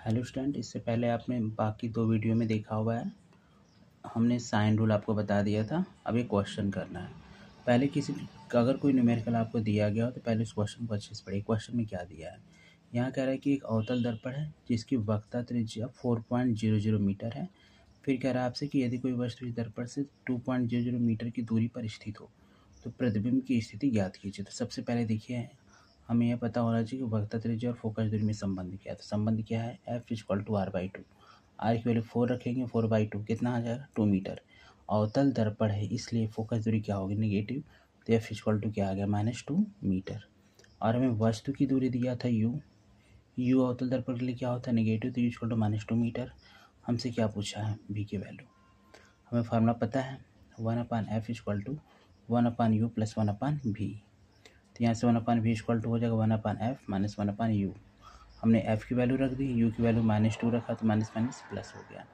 Hello student, इससे पहले आपने बाकी 2 वीडियो में देखा हुआ है। हमने साइन रूल आपको बता दिया था। अब ये क्वेश्चन करना है। पहले अगर कोई न्यूमेरिकल आपको दिया गया हो तो पहले उस क्वेश्चन को अच्छे से पढ़िए। क्वेश्चन में क्या दिया है? यहाँ कह रहा है कि एक अवतल दर्पण है जिसकी वक्रता त्रिज्या 4.00 मीटर है। फिर कह रहा है आपसे कि यदि कोई वस्तु इस दर्पण से 2.00 मीटर की दूरी पर स्थित हो तो प्रतिबिंब की स्थिति ज्ञात कीजिए। तो सबसे पहले देखिए, हमें यह पता होना चाहिए कि वक्रता त्रिज्या और फोकस दूरी में संबंध क्या है। तो संबंध क्या है? F=R/2। आर की वैल्यू 4 रखेंगे, 4/2 कितना आ जाएगा? 2 मीटर। अवतल दर्पण है इसलिए फोकस दूरी क्या होगी? नेगेटिव। तो F क्या आ गया? -2 मीटर। और हमें वस्तु की दूरी दिया था U अवतल दर्पण के लिए क्या होता है? नेगेटिव। तो U -2 मीटर। हमसे क्या पूछा है? V की वैल्यू। हमें फार्मूला पता है, 1/F = 1/U + 1/V। तो यहाँ से 1/V = हो जाएगा 1/F - 1/U। हमने F की वैल्यू रख दी, U की वैल्यू -2 रखा तो माइनस माइनस प्लस हो गया।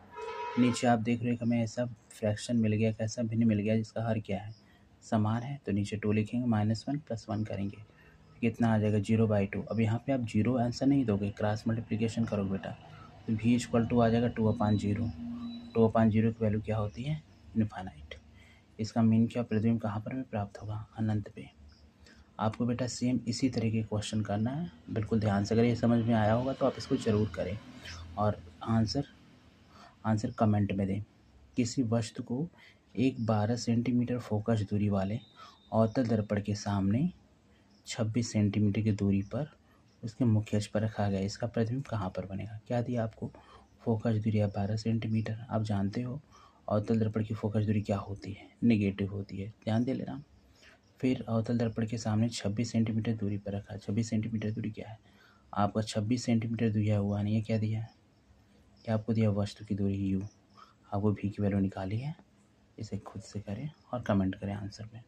नीचे आप देख रहे हो कि हमें ऐसा फ्रैक्शन मिल गया, कैसा भिन्न मिल गया जिसका हर क्या है? समान है। तो नीचे 2 लिखेंगे, -1 + 1 करेंगे, कितना आ जाएगा? 0/2। अब यहाँ पे आप 0 आंसर नहीं दोगे, क्रॉस मल्टीप्लिकेशन करोगे बेटा। तो V = आ जाएगा 2/0। 2/0 की वैल्यू क्या होती है? इनफाइनाइट। इसका मीन क्या? प्रतिबिंब कहाँ पर हमें प्राप्त होगा? अनंत पे। आपको बेटा सेम इसी तरह के क्वेश्चन करना है, बिल्कुल ध्यान से। अगर ये समझ में आया होगा तो आप इसको ज़रूर करें और आंसर कमेंट में दें। किसी वस्तु को एक 12 सेंटीमीटर फोकस दूरी वाले अवतल दर्पण के सामने 26 सेंटीमीटर की दूरी पर उसके मुख्य अक्ष पर रखा गया। इसका प्रतिबिंब कहाँ पर बनेगा? क्या दिया आपको? फोकस दूरी है 12 सेंटीमीटर। आप जानते हो अवतल दर्पण की फोकस दूरी क्या होती है? नेगेटिव होती है, ध्यान दे लेना। फिर अवतल दर्पण के सामने 26 सेंटीमीटर दूरी पर रखा। 26 सेंटीमीटर दूरी क्या है? आपका 26 सेंटीमीटर दिया हुआ नहीं है, क्या दिया है? क्या आपको दिया? वस्तु की दूरी U। आपको V की वैल्यू निकाली है। इसे खुद से करें और कमेंट करें आंसर में।